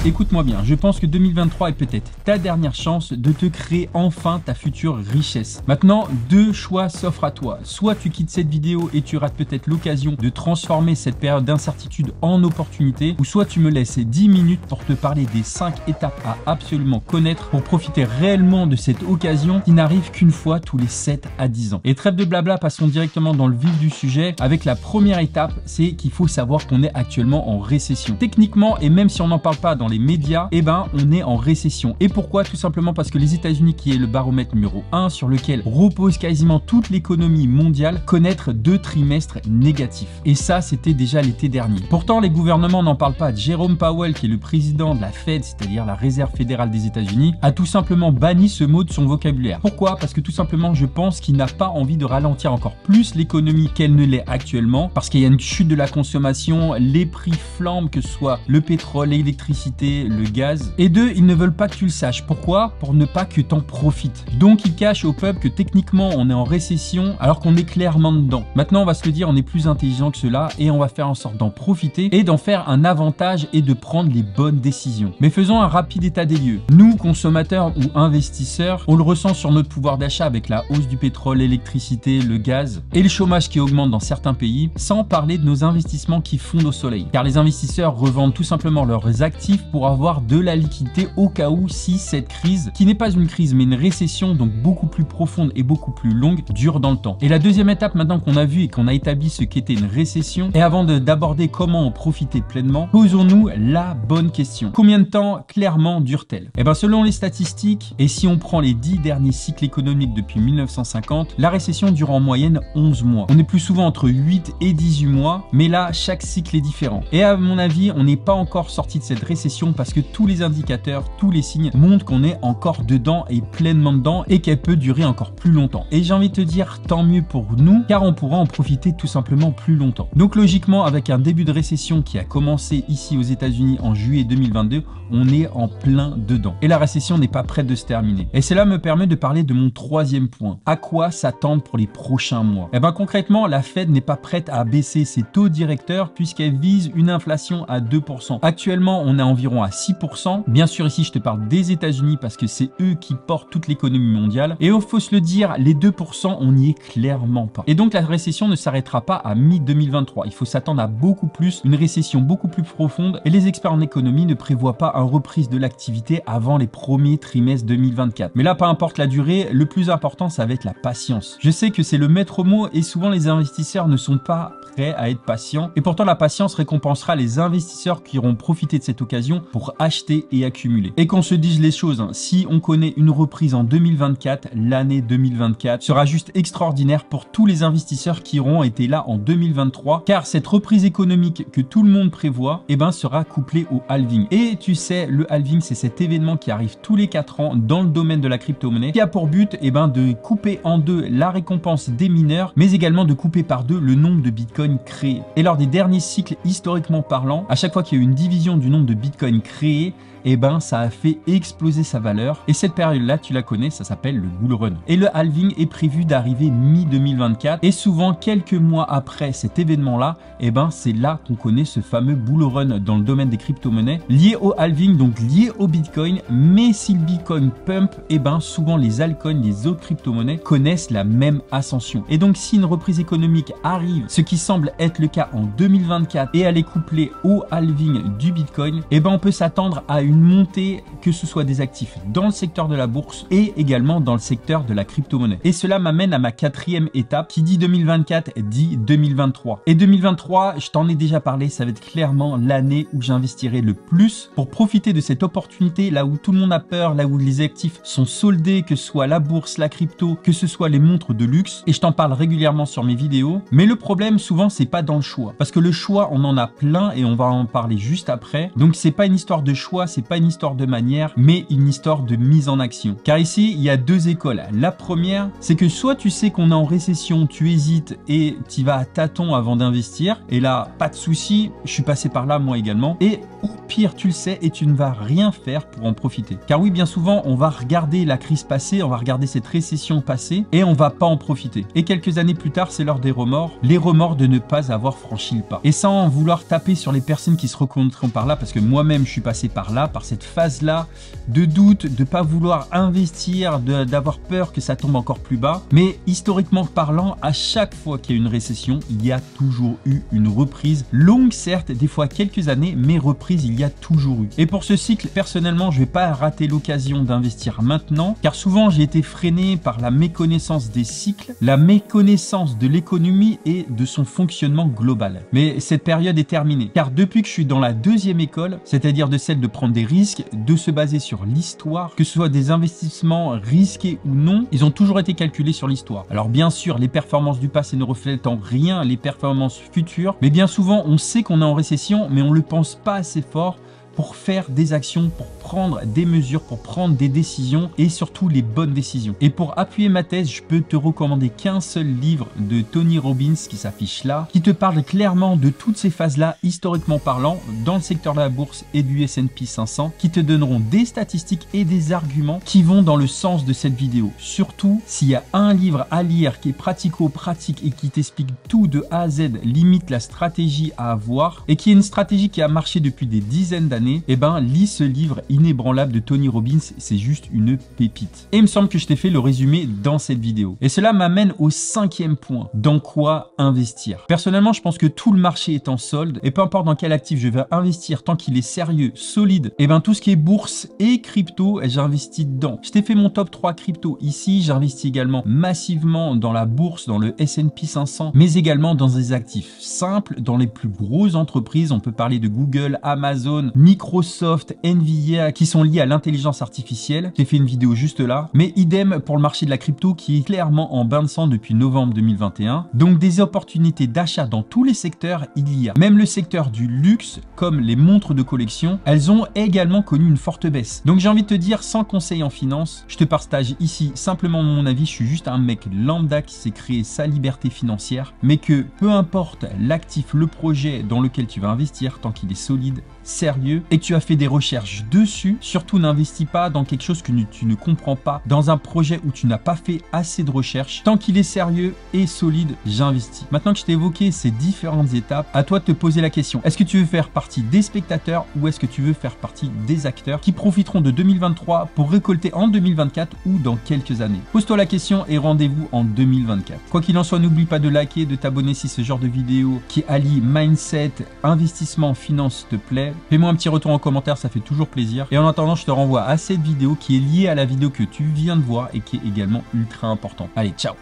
Écoute-moi bien, je pense que 2023 est peut-être ta dernière chance de te créer enfin ta future richesse. Maintenant, deux choix s'offrent à toi. Soit tu quittes cette vidéo et tu rates peut-être l'occasion de transformer cette période d'incertitude en opportunité, ou soit tu me laisses 10 minutes pour te parler des 5 étapes à absolument connaître pour profiter réellement de cette occasion qui n'arrive qu'une fois tous les 7 à 10 ans. Et trêve de blabla, passons directement dans le vif du sujet avec la première étape, c'est qu'il faut savoir qu'on est actuellement en récession. Techniquement, et même si on n'en parle pas dans les médias, eh ben on est en récession. Et pourquoi? Tout simplement parce que les États-Unis, qui est le baromètre numéro 1 sur lequel repose quasiment toute l'économie mondiale, connaître 2 trimestres négatifs. Et ça, c'était déjà l'été dernier. Pourtant, les gouvernements n'en parlent pas. Jérôme Powell, qui est le président de la Fed, c'est-à-dire la Réserve fédérale des États-Unis, a tout simplement banni ce mot de son vocabulaire. Pourquoi? Parce que tout simplement, je pense qu'il n'a pas envie de ralentir encore plus l'économie qu'elle ne l'est actuellement, parce qu'il y a une chute de la consommation, les prix flambent, que ce soit le pétrole, l'électricité, le gaz. Et deux, ils ne veulent pas que tu le saches. Pourquoi? Pour ne pas que tu en profites. Donc, ils cachent au peuple que techniquement, on est en récession, alors qu'on est clairement dedans. Maintenant, on va se le dire, on est plus intelligent que cela et on va faire en sorte d'en profiter et d'en faire un avantage et de prendre les bonnes décisions. Mais faisons un rapide état des lieux. Nous, consommateurs ou investisseurs, on le ressent sur notre pouvoir d'achat avec la hausse du pétrole, l'électricité, le gaz et le chômage qui augmente dans certains pays, sans parler de nos investissements qui fondent au soleil. Car les investisseurs revendent tout simplement leurs actifs pour avoir de la liquidité au cas où si cette crise, qui n'est pas une crise mais une récession, donc beaucoup plus profonde et beaucoup plus longue, dure dans le temps. Et la deuxième étape maintenant qu'on a vu et qu'on a établi ce qu'était une récession, et avant d'aborder comment en profiter pleinement, posons-nous la bonne question. Combien de temps clairement dure-t-elle? Eh bien selon les statistiques, et si on prend les 10 derniers cycles économiques depuis 1950, la récession dure en moyenne 11 mois. On est plus souvent entre 8 et 18 mois, mais là chaque cycle est différent. Et à mon avis, on n'est pas encore sorti de cette récession parce que tous les indicateurs, tous les signes montrent qu'on est encore dedans et pleinement dedans et qu'elle peut durer encore plus longtemps. Et j'ai envie de te dire tant mieux pour nous, car on pourra en profiter tout simplement plus longtemps. Donc logiquement, avec un début de récession qui a commencé ici aux États-Unis en juillet 2022, on est en plein dedans. Et la récession n'est pas prête de se terminer. Et cela me permet de parler de mon troisième point. À quoi s'attendre pour les prochains mois? Eh bien concrètement, la Fed n'est pas prête à baisser ses taux directeurs puisqu'elle vise une inflation à 2%. Actuellement, on est environ à 6%. Bien sûr, ici, je te parle des États-Unis parce que c'est eux qui portent toute l'économie mondiale. Et il faut se le dire, les 2%, on n'y est clairement pas. Et donc, la récession ne s'arrêtera pas à mi-2023. Il faut s'attendre à beaucoup plus, une récession beaucoup plus profonde. Et les experts en économie ne prévoient pas une reprise de l'activité avant les premiers trimestres 2024. Mais là, peu importe la durée, le plus important, ça va être la patience. Je sais que c'est le maître mot et souvent les investisseurs ne sont pas prêts à être patients. Et pourtant, la patience récompensera les investisseurs qui auront profité de cette occasion pour acheter et accumuler. Et qu'on se dise les choses, si on connaît une reprise en 2024, l'année 2024 sera juste extraordinaire pour tous les investisseurs qui auront été là en 2023, car cette reprise économique que tout le monde prévoit, eh ben, sera couplée au halving. Et tu sais, le halving, c'est cet événement qui arrive tous les 4 ans dans le domaine de la crypto-monnaie, qui a pour but eh ben, de couper en deux la récompense des mineurs, mais également de couper par deux le nombre de bitcoins créés. Et lors des derniers cycles historiquement parlant, à chaque fois qu'il y a eu une division du nombre de bitcoins créés, eh ben ça a fait exploser sa valeur. Et cette période-là, tu la connais, ça s'appelle le bull run. Et le halving est prévu d'arriver mi-2024. Et souvent, quelques mois après cet événement-là, eh ben c'est là qu'on connaît ce fameux bull run dans le domaine des crypto-monnaies, lié au halving, donc lié au bitcoin. Mais si le bitcoin pump, eh ben souvent les altcoins, les autres crypto-monnaies connaissent la même ascension. Et donc si une reprise économique arrive, ce qui semble être le cas en 2024, et elle est couplée au halving du bitcoin, eh ben on peut s'attendre à une montée, que ce soit des actifs dans le secteur de la bourse et également dans le secteur de la crypto-monnaie. Et cela m'amène à ma quatrième étape qui dit 2024 dit 2023. Et 2023, je t'en ai déjà parlé, ça va être clairement l'année où j'investirai le plus pour profiter de cette opportunité là où tout le monde a peur, là où les actifs sont soldés, que ce soit la bourse, la crypto, que ce soit les montres de luxe. Et je t'en parle régulièrement sur mes vidéos. Mais le problème souvent, c'est pas dans le choix. Parce que le choix, on en a plein et on va en parler juste après. Donc c'est pas une histoire de choix, c'est pas une histoire de manière, mais une histoire de mise en action. Car ici, il y a deux écoles. La première, c'est que soit tu sais qu'on est en récession, tu hésites et tu vas à tâtons avant d'investir. Et là, pas de souci, je suis passé par là moi également. Et au pire, tu le sais et tu ne vas rien faire pour en profiter. Car oui, bien souvent, on va regarder la crise passée, on va regarder cette récession passée et on va pas en profiter. Et quelques années plus tard, c'est l'heure des remords. Les remords de ne pas avoir franchi le pas. Et sans vouloir taper sur les personnes qui se reconnaîtront par là, parce que moi-même je suis passé par là, par cette phase-là de doute, de pas vouloir investir, d'avoir peur que ça tombe encore plus bas. Mais historiquement parlant, à chaque fois qu'il y a une récession, il y a toujours eu une reprise. Longue certes, des fois quelques années, mais reprise il y a toujours eu. Et pour ce cycle, personnellement, je vais pas rater l'occasion d'investir maintenant, car souvent j'ai été freiné par la méconnaissance des cycles, la méconnaissance de l'économie et de son fonctionnement global. Mais cette période est terminée, car depuis que je suis dans la deuxième école, c'est-à-dire de celle de prendre des risques, de se baser sur l'histoire, que ce soit des investissements risqués ou non, ils ont toujours été calculés sur l'histoire. Alors bien sûr, les performances du passé ne reflètent en rien les performances futures, mais bien souvent on sait qu'on est en récession, mais on ne le pense pas assez fort pour faire des actions, pour prendre des mesures, pour prendre des décisions et surtout les bonnes décisions. Et pour appuyer ma thèse, je peux te recommander qu'un seul livre de Tony Robbins qui s'affiche là, qui te parle clairement de toutes ces phases-là, historiquement parlant, dans le secteur de la bourse et du S&P 500, qui te donneront des statistiques et des arguments qui vont dans le sens de cette vidéo. Surtout, s'il y a un livre à lire qui est pratico-pratique et qui t'explique tout de A à Z, limite la stratégie à avoir, et qui est une stratégie qui a marché depuis des dizaines d'années, eh ben, lis ce livre inébranlable de Tony Robbins, c'est juste une pépite. Et il me semble que je t'ai fait le résumé dans cette vidéo. Et cela m'amène au 5e point. Dans quoi investir? Personnellement, je pense que tout le marché est en solde et peu importe dans quel actif je vais investir, tant qu'il est sérieux, solide, et ben tout ce qui est bourse et crypto, j'investis dedans. Je t'ai fait mon top 3 crypto ici, j'investis également massivement dans la bourse, dans le S&P 500, mais également dans des actifs simples, dans les plus grosses entreprises. On peut parler de Google, Amazon, Microsoft, Nvidia qui sont liés à l'intelligence artificielle. J'ai fait une vidéo juste là. Mais idem pour le marché de la crypto qui est clairement en bain de sang depuis novembre 2021. Donc des opportunités d'achat dans tous les secteurs, il y a. Même le secteur du luxe, comme les montres de collection, elles ont également connu une forte baisse. Donc j'ai envie de te dire, sans conseil en finance, je te partage ici simplement mon avis. Je suis juste un mec lambda qui s'est créé sa liberté financière, mais que peu importe l'actif, le projet dans lequel tu vas investir, tant qu'il est solide, sérieux et que tu as fait des recherches dessus, surtout n'investis pas dans quelque chose que tu ne comprends pas, dans un projet où tu n'as pas fait assez de recherches. Tant qu'il est sérieux et solide, j'investis. Maintenant que je t'ai évoqué ces différentes étapes, à toi de te poser la question, est-ce que tu veux faire partie des spectateurs ou est-ce que tu veux faire partie des acteurs qui profiteront de 2023 pour récolter en 2024 ou dans quelques années? Pose-toi la question et rendez-vous en 2024. Quoi qu'il en soit, n'oublie pas de liker, de t'abonner si ce genre de vidéo qui allie mindset, investissement, finance te plaît. Fais-moi un petit retour en commentaire, ça fait toujours plaisir. Et en attendant, je te renvoie à cette vidéo qui est liée à la vidéo que tu viens de voir et qui est également ultra importante. Allez, ciao!